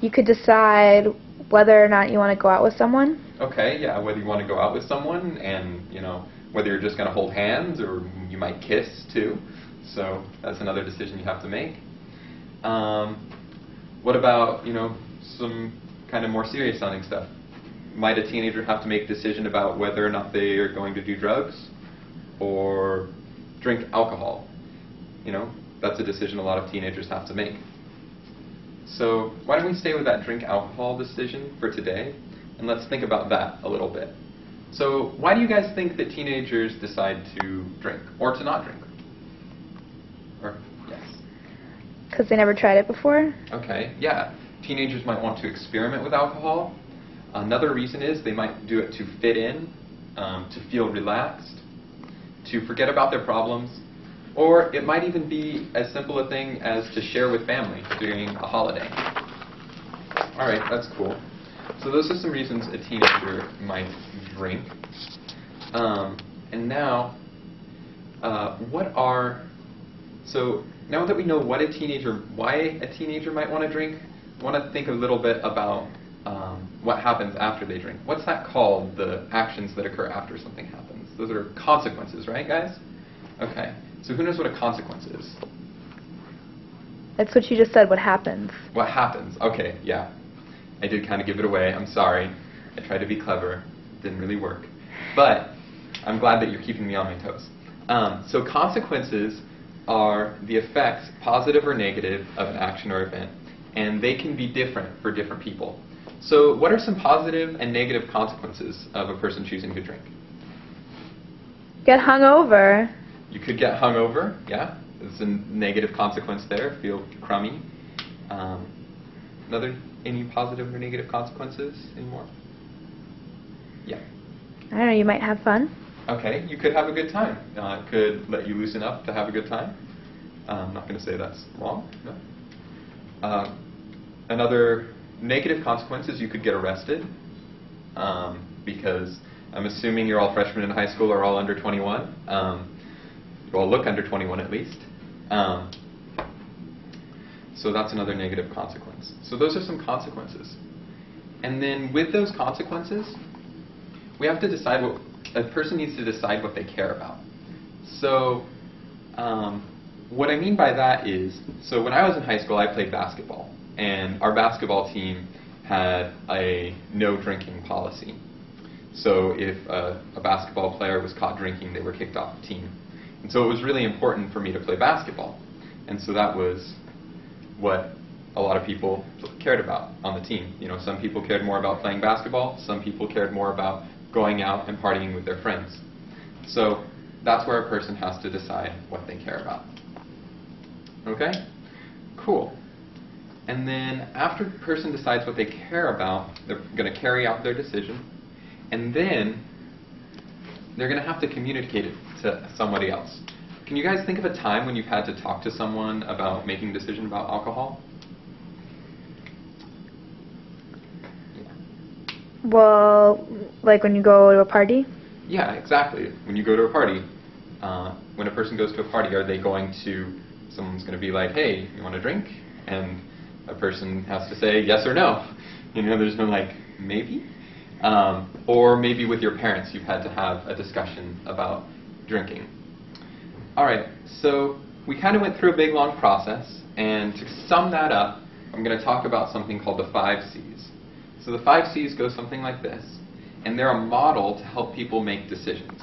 you could decide whether or not you want to go out with someone. Okay, yeah, whether you want to go out with someone and, whether you're just going to hold hands or you might kiss too. So that's another decision you have to make. What about, some kind of more serious sounding stuff? Might a teenager have to make a decision about whether or not they are going to do drugs or drink alcohol? That's a decision a lot of teenagers have to make. So why don't we stay with that drink alcohol decision for today, and let's think about that a little bit. So why do you guys think that teenagers decide to drink or to not drink? Or, yes? Because they never tried it before. Okay, yeah. Teenagers might want to experiment with alcohol. Another reason is they might do it to fit in, to feel relaxed, to forget about their problems, or it might even be as simple a thing as to share with family during a holiday. All right, that's cool. So those are some reasons a teenager might drink. And now, so now that we know why a teenager might want to drink, I want to think a little bit about what happens after they drink. What's that called, the actions that occur after something happens? Those are consequences, right, guys? Okay, so who knows what a consequence is? That's what you just said, what happens. What happens? Okay, yeah. I did kind of give it away. I'm sorry. I tried to be clever. Didn't really work. But I'm glad that you're keeping me on my toes. So consequences are the effects, positive or negative, of an action or event. And they can be different for different people. So what are some positive and negative consequences of a person choosing to drink? Get hungover. You could get hungover, yeah. There's a negative consequence there, feel crummy. Any positive or negative consequences anymore? Yeah. I don't know, you might have fun. Okay, you could have a good time. It could let you loosen up to have a good time. I'm not going to say that's wrong. No. Another negative consequence is you could get arrested, because I'm assuming you're all freshmen in high school or all under 21. You all look under 21 at least. So that's another negative consequence. So those are some consequences. And then with those consequences, we have to decide a person needs to decide what they care about. So what I mean by that is, so when I was in high school, I played basketball. And our basketball team had a no drinking policy. So if a basketball player was caught drinking, they were kicked off the team. And so it was really important for me to play basketball. And so that was what a lot of people cared about on the team. Some people cared more about playing basketball. Some people cared more about going out and partying with their friends. So that's where a person has to decide what they care about. Okay? Cool. And then after the person decides what they care about, they're going to carry out their decision. And then they're going to have to communicate it to somebody else. Can you guys think of a time when you've had to talk to someone about making a decision about alcohol? Well, like when you go to a party? Yeah, exactly. When you go to a party, when a person goes to a party, are they going to, someone's going to be like, hey, you want a drink? And a person has to say yes or no. There's no like, maybe? Or maybe with your parents, you've had to have a discussion about drinking. All right, so we kind of went through a big, long process. And to sum that up, I'm going to talk about something called the 5 C's. So the 5 C's go something like this. And they're a model to help people make decisions.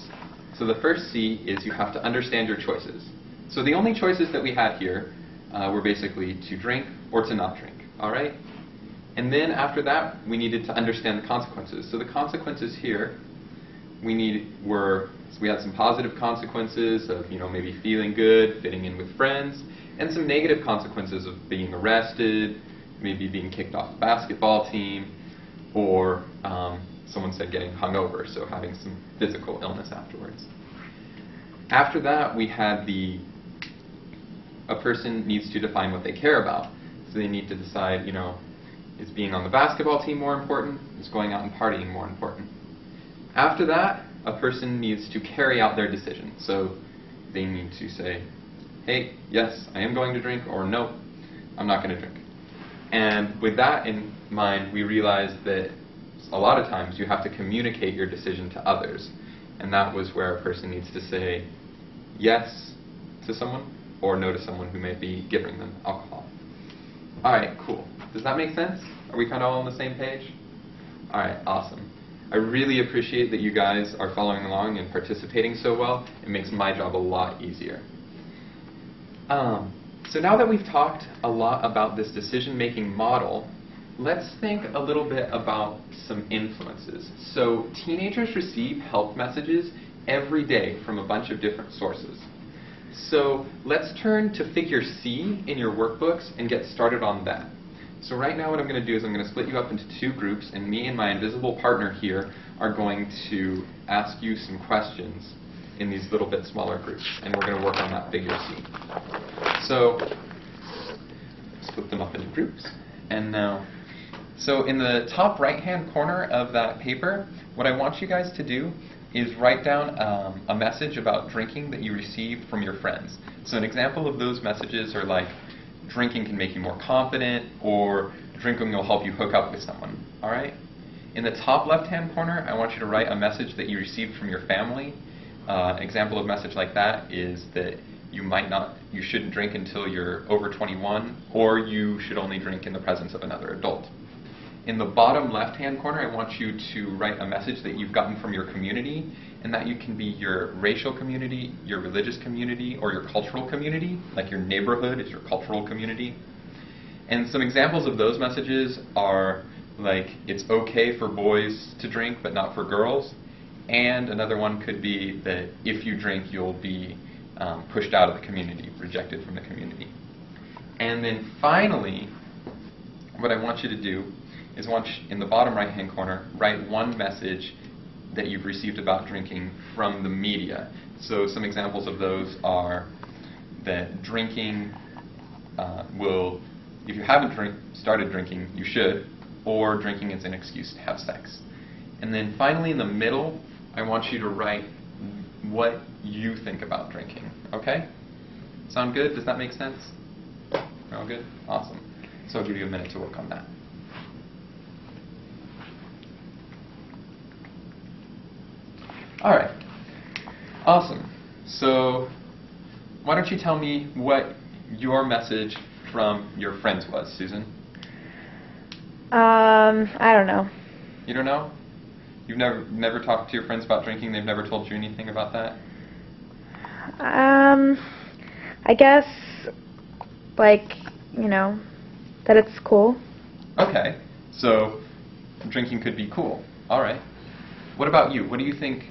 So the first C is you have to understand your choices. So the only choices that we had here were basically to drink or to not drink. All right? And then after that, we needed to understand the consequences. So the consequences here, we had some positive consequences of maybe feeling good, fitting in with friends, and some negative consequences of being arrested, maybe being kicked off the basketball team, or someone said getting hungover, so having some physical illness afterwards. After that, we had a person needs to define what they care about. So they need to decide, is being on the basketball team more important? Is going out and partying more important? After that, a person needs to carry out their decision. So they need to say, hey, yes, I am going to drink, or no, I'm not going to drink. And with that in mind, we realized that a lot of times you have to communicate your decision to others. And that was where a person needs to say yes to someone or no to someone who may be giving them alcohol. All right, cool. Does that make sense? Are we kind of all on the same page? All right, awesome. I really appreciate that you guys are following along and participating so well. It makes my job a lot easier. So now that we've talked a lot about this decision-making model, let's think a little bit about some influences. So teenagers receive health messages every day from a bunch of different sources. So let's turn to figure C in your workbooks and get started on that. So right now what I'm going to do is I'm going to split you up into two groups, and me and my invisible partner here are going to ask you some questions in these little bit smaller groups, and we're going to work on that figure C. So split them up into groups. And now, so in the top right-hand corner of that paper, what I want you guys to do is write down a message about drinking that you received from your friends. So an example of those messages are like, drinking can make you more confident, or drinking will help you hook up with someone. All right? In the top left-hand corner, I want you to write a message that you received from your family. Example of message like that is that you shouldn't drink until you're over 21, or you should only drink in the presence of another adult. In the bottom left-hand corner, I want you to write a message that you've gotten from your community, and that you can be your racial community, your religious community, or your cultural community, like your neighborhood is your cultural community. And some examples of those messages are like, it's okay for boys to drink, but not for girls. And another one could be that if you drink, you'll be pushed out of the community, rejected from the community. And then finally, what I want you to do is in the bottom right-hand corner, write one message that you've received about drinking from the media. So some examples of those are that drinking if you haven't started drinking, you should, or drinking is an excuse to have sex. And then finally in the middle, I want you to write what you think about drinking, okay? Sound good? Does that make sense? All good? Awesome. So I'll give you a minute to work on that. All right. Awesome. So why don't you tell me what your message from your friends was, Susan? I don't know. You don't know? You've never talked to your friends about drinking? They've never told you anything about that? I guess, like, that it's cool. Okay. So drinking could be cool. All right. What about you? What do you think,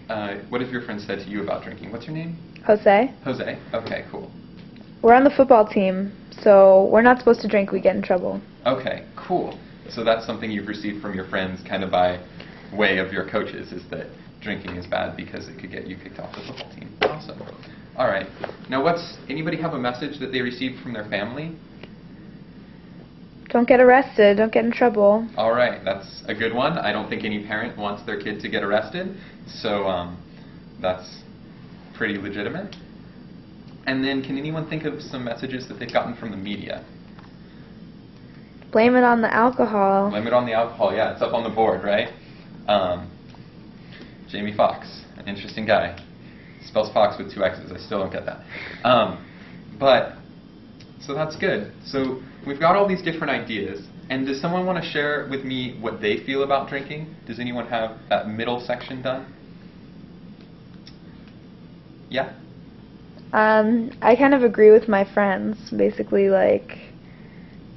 what have your friends said to you about drinking? What's your name? Jose. Jose. Okay, cool. We're on the football team, so we're not supposed to drink. We get in trouble. Okay, cool. So that's something you've received from your friends kind of by way of your coaches, is that drinking is bad because it could get you kicked off the football team. Awesome. All right. Now anybody have a message that they received from their family? Don't get arrested. Don't get in trouble. All right. That's a good one. I don't think any parent wants their kid to get arrested. So that's pretty legitimate. And then can anyone think of some messages that they've gotten from the media? Blame it on the alcohol. Blame it on the alcohol. Yeah, it's up on the board, right? Jamie Foxx, an interesting guy. Spells Fox with 2 X's. I still don't get that. So that's good. So we've got all these different ideas. And does someone want to share with me what they feel about drinking? Does anyone have that middle section done? Yeah? I kind of agree with my friends. Basically, like,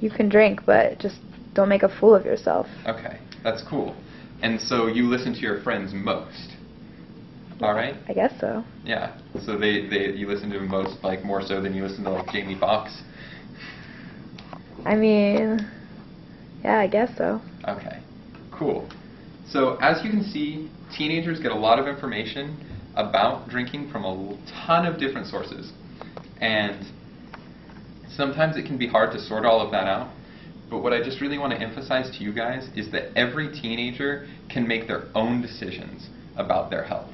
you can drink, but just don't make a fool of yourself. Okay, that's cool. And so you listen to your friends most, all right? I guess so. Yeah, so you listen to them most, like, more so than you listen to, like, Jamie Foxx? I mean, yeah, I guess so. Okay, cool. So as you can see, teenagers get a lot of information about drinking from a ton of different sources. And sometimes it can be hard to sort all of that out. But what I just really want to emphasize to you guys is that every teenager can make their own decisions about their health.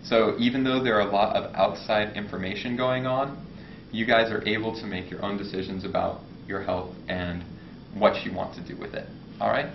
So even though there are a lot of outside information going on, you guys are able to make your own decisions about your health and what you want to do with it. All right?